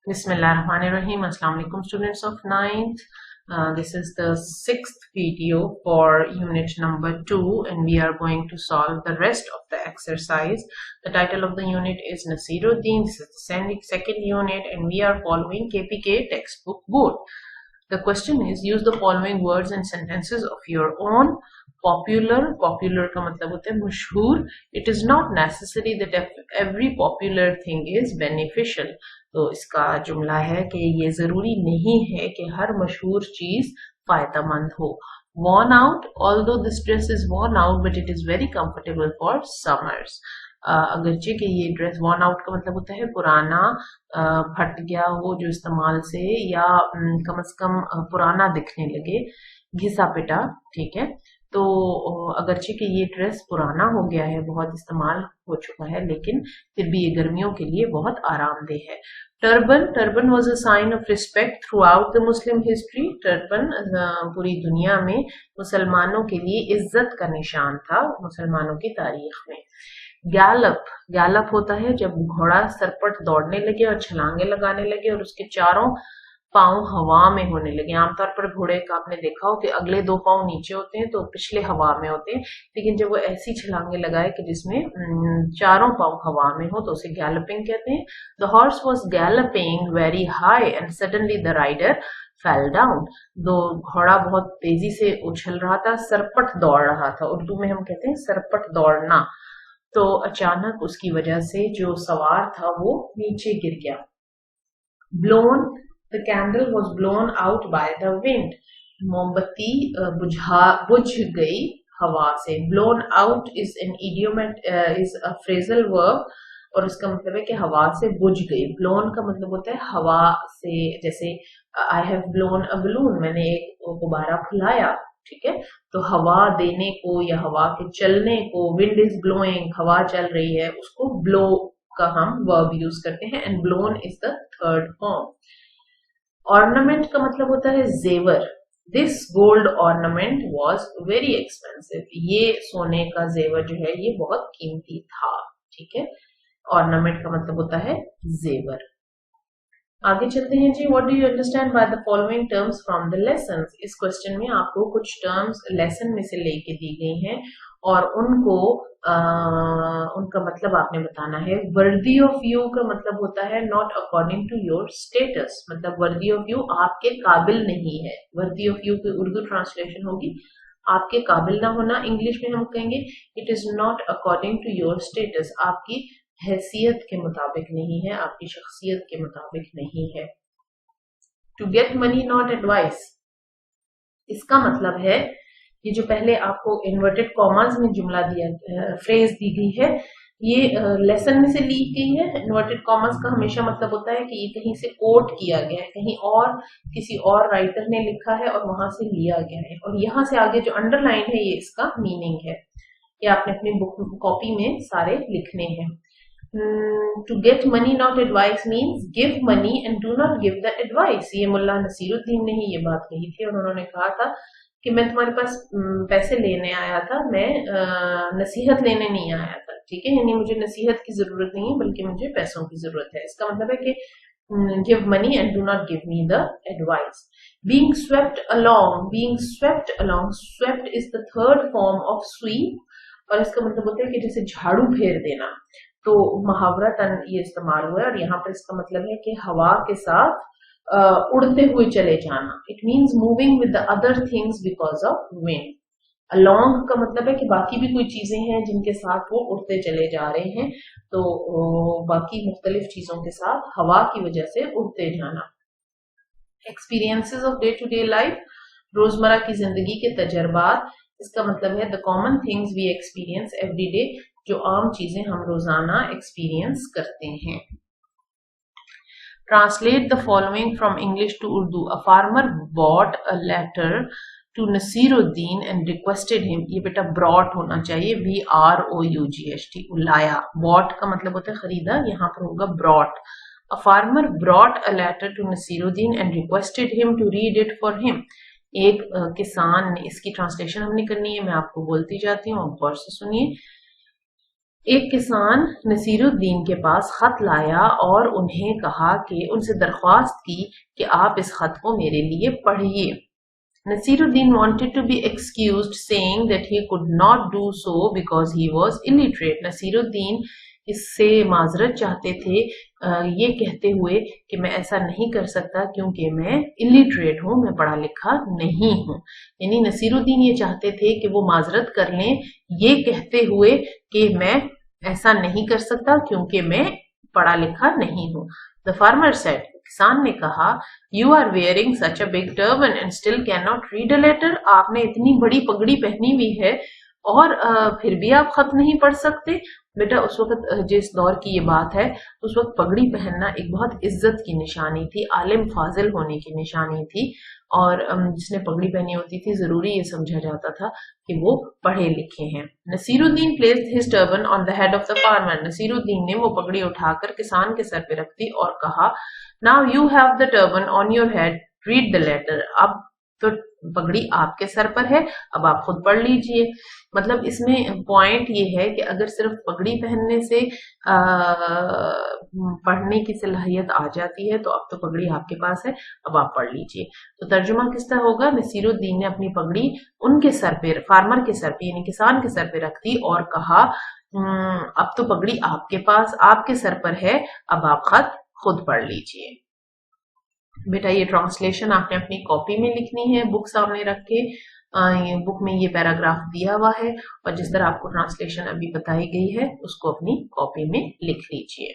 Bismillahirrahmanirrahim. Assalamu alaikum students of 9th. This is the 6th video for unit number 2 and we are going to solve the rest of the exercise. The title of the unit is Nasiruddin. This is the second unit and we are following KPK textbook board. The question is, use the following words and sentences of your own. Popular का मतलब होता है मशहूर. It is not necessary that every popular thing is beneficial. तो इसका जुमला है कि ये जरूरी नहीं है कि हर मशहूर चीज फायदेमंद हो. Worn out, although this dress is worn out, but it is very comfortable for summers. अगरचे कि ये ड्रेस worn out का मतलब होता है पुराना, फट गया हो जो इस्तेमाल से, या कम से कम पुराना दिखने लगे, घिसा पिटा. ठीक है, तो अगरचे कि ये ड्रेस पुराना हो गया है, बहुत इस्तेमाल हो चुका है, लेकिन फिर भी ये गर्मियों के लिए बहुत आरामदेह है. Turban was a sign of respect throughout the Muslim history. Turban पूरी दुनिया में मुसलमानों के लिए इज्जत का निशान था मुसलमानों की तारीख में. गैलप होता है जब घोड़ा सरपट दौड़ने लगे और छलांगे लगाने लगे और उसके चारों पांव हवा में होने लगे. आमतौर पर घोड़े का आपने देखा हो कि अगले दो पांव नीचे होते हैं तो पिछले हवा में होते हैं, लेकिन जब वो ऐसी छलांगे लगाए कि जिसमें चारों पांव हवा में हो तो उसे गैलपिंग कहते हैं. The horse was galloping very high and suddenly the rider fell down. घोड़ा बहुत तेजी से उछल रहा था, सरपट दौड़ रहा था. उर्दू में हम कहते हैं सरपट दौड़ना. तो अचानक उसकी वजह से जो सवार था वो नीचे गिर गया. Blown, the candle was blown out by the wind. मोमबत्ती बुझ गई हवा से. Blown out is an idiomatic, is a phrasal verb और उसका मतलब है कि हवा से बुझ गई. ब्लोन का मतलब होता है हवा से, जैसे I have blown a balloon, मैंने एक गुब्बारा फुलाया. ठीक है, तो हवा देने को या हवा के चलने को, विंड इज ब्लोइंग, हवा चल रही है, उसको ब्लो का हम वर्ब यूज करते हैं and blown is the third form. Ornament का मतलब होता है जेवर. This gold ornament was very expensive. ये सोने का जेवर जो है ये बहुत कीमती था. ठीक है, ऑर्नामेंट का मतलब होता है जेवर. आगे चलते हैं जी. What do you understand by the following terms from the lessons. इस क्वेश्चन में आपको कुछ टर्म्स लेसन में से लेके दी गई हैं और उनका मतलब आपने बताना है. वर्दी ऑफ यू का मतलब होता है not according to your status. मतलब वर्दी ऑफ यू आपके काबिल नहीं है. वर्दी ऑफ यू की उर्दू ट्रांसलेशन होगी आपके काबिल ना होना. इंग्लिश में हम कहेंगे it is not according to your status. आपकी हैसियत के मुताबिक नहीं है, आपकी शख्सियत के मुताबिक नहीं है. To get money not advice, इसका मतलब है ये जो पहले आपको इन्वर्टेड कॉमास में जुमला दिया, फ्रेज दी गई है, ये लेसन में से ली गई है. इन्वर्टेड कॉमास का हमेशा मतलब होता है कि ये कहीं से कोट किया गया है, कहीं और किसी और राइटर ने लिखा है और वहां से लिया गया है. और यहां से आगे जो अंडरलाइन है ये इसका मीनिंग है. ये आपने अपनी बुक कॉपी में सारे लिखने हैं. To get money not advice means give money and do not give the advice. ये मुल्ला नसीरुद्दीन ने ही ये बात कही थी और उन्होंने कहा था कि मैं तुम्हारे पास पैसे लेने आया था, मैं नसीहत लेने नहीं आया था. ठीक है, यानी मुझे नसीहत की जरूरत नहीं है बल्कि मुझे पैसों की जरूरत है. इसका मतलब है कि give money and do not give me the advice. Being swept along, swept is the third form of sweep और इसका मतलब होता है कि जैसे झाड़ू फेर देना. तो मुहावरतन ये इस्तेमाल हुआ है और यहाँ पर इसका मतलब है कि हवा के साथ उड़ते हुए चले जाना. It means moving with the other things because of wind. Along का मतलब है कि बाकी भी कोई चीजें हैं जिनके साथ वो उड़ते चले जा रहे हैं, तो बाकी मुख्तलिफ चीजों के साथ हवा की वजह से उड़ते जाना. Experiences of day to day life, रोजमर्रा की जिंदगी के तजर्बात. इसका मतलब है the common things we experience every day, जो आम चीजें हम रोजाना एक्सपीरियंस करते हैं. Translate the following from English to Urdu. A farmer bought a letter to Nasiruddin and requested him. ये बेटा ब्रॉट होना चाहिए, BROUGHT, लाया. बॉट का मतलब होता है खरीदा, यहाँ पर होगा brought. A farmer brought a letter to Nasiruddin and requested him to read it for him. एक किसान ने, इसकी ट्रांसलेशन हमने करनी है, मैं आपको बोलती जाती हूँ, गौर से सुनिए. ایک کسان نصیرالدین کے پاس خط لایا اور انہیں کہا کہ ان سے درخواست کی کہ آپ اس خط کو میرے لیے پڑھیے. Nasiruddin wanted to be excused, saying that he could not do so because he was illiterate. Nasiruddin اس سے معذرت چاہتے تھے یہ کہتے ہوئے کہ میں ایسا نہیں کر سکتا کیونکہ میں illiterate ہوں، میں پڑھا لکھا نہیں ہوں. یعنی نصیرالدین یہ چاہتے تھے کہ وہ معذرت کر لیں یہ کہتے ہوئے کہ میں ایسا نہیں کر سکتا کیونکہ میں پڑھا لکھا نہیں ہوں. The farmer said, کسان نے کہا, You are wearing such a big turban and still cannot read a letter. آپ نے اتنی بڑی پگڑی پہنی ہوئی ہے اور پھر بھی آپ خط نہیں پڑھ سکتے. بیٹا اس وقت جس دور کی یہ بات ہے اس وقت پگڑی پہننا ایک بہت عزت کی نشانی تھی، عالم فاضل ہونے کی نشانی تھی، اور جس نے پگڑی پہنی ہوتی تھی ضروری یہ سمجھا جاتا تھا کہ وہ پڑھے لکھے ہیں. Naseeruddin placed his turban on the head of the farmer. Naseeruddin نے وہ پگڑی اٹھا کر کسان کے سر پہ رکھ دی اور کہا, Now you have the turban on your head, read the letter. اب تو پگڑی آپ کے سر پر ہے، اب آپ خود پڑھ لیجئے. مطلب اس میں پوائنٹ یہ ہے کہ اگر صرف پگڑی پہننے سے پڑھنے کی صلاحیت آ جاتی ہے تو اب تو پگڑی آپ کے پاس ہے، اب آپ پڑھ لیجئے. تو ترجمہ کس طرح ہوگا؟ نصیرالدین نے اپنی پگڑی ان کے سر پہ، فارمر کے سر پہ یعنی کسان کے سر پہ رکھ دی اور کہا اب تو پگڑی آپ کے پاس، آپ کے سر پر ہے، اب آپ خط خود پڑھ لیجئے. بیٹا یہ ٹرانسلیشن آپ نے اپنی کاپی میں لکھنی ہے بک سامنے رکھ کے. بک میں یہ پیراگراف دیا ہوا ہے اور جس طرح آپ کو ٹرانسلیشن ابھی بتائی گئی ہے اس کو اپنی کاپی میں لکھ لیجئے.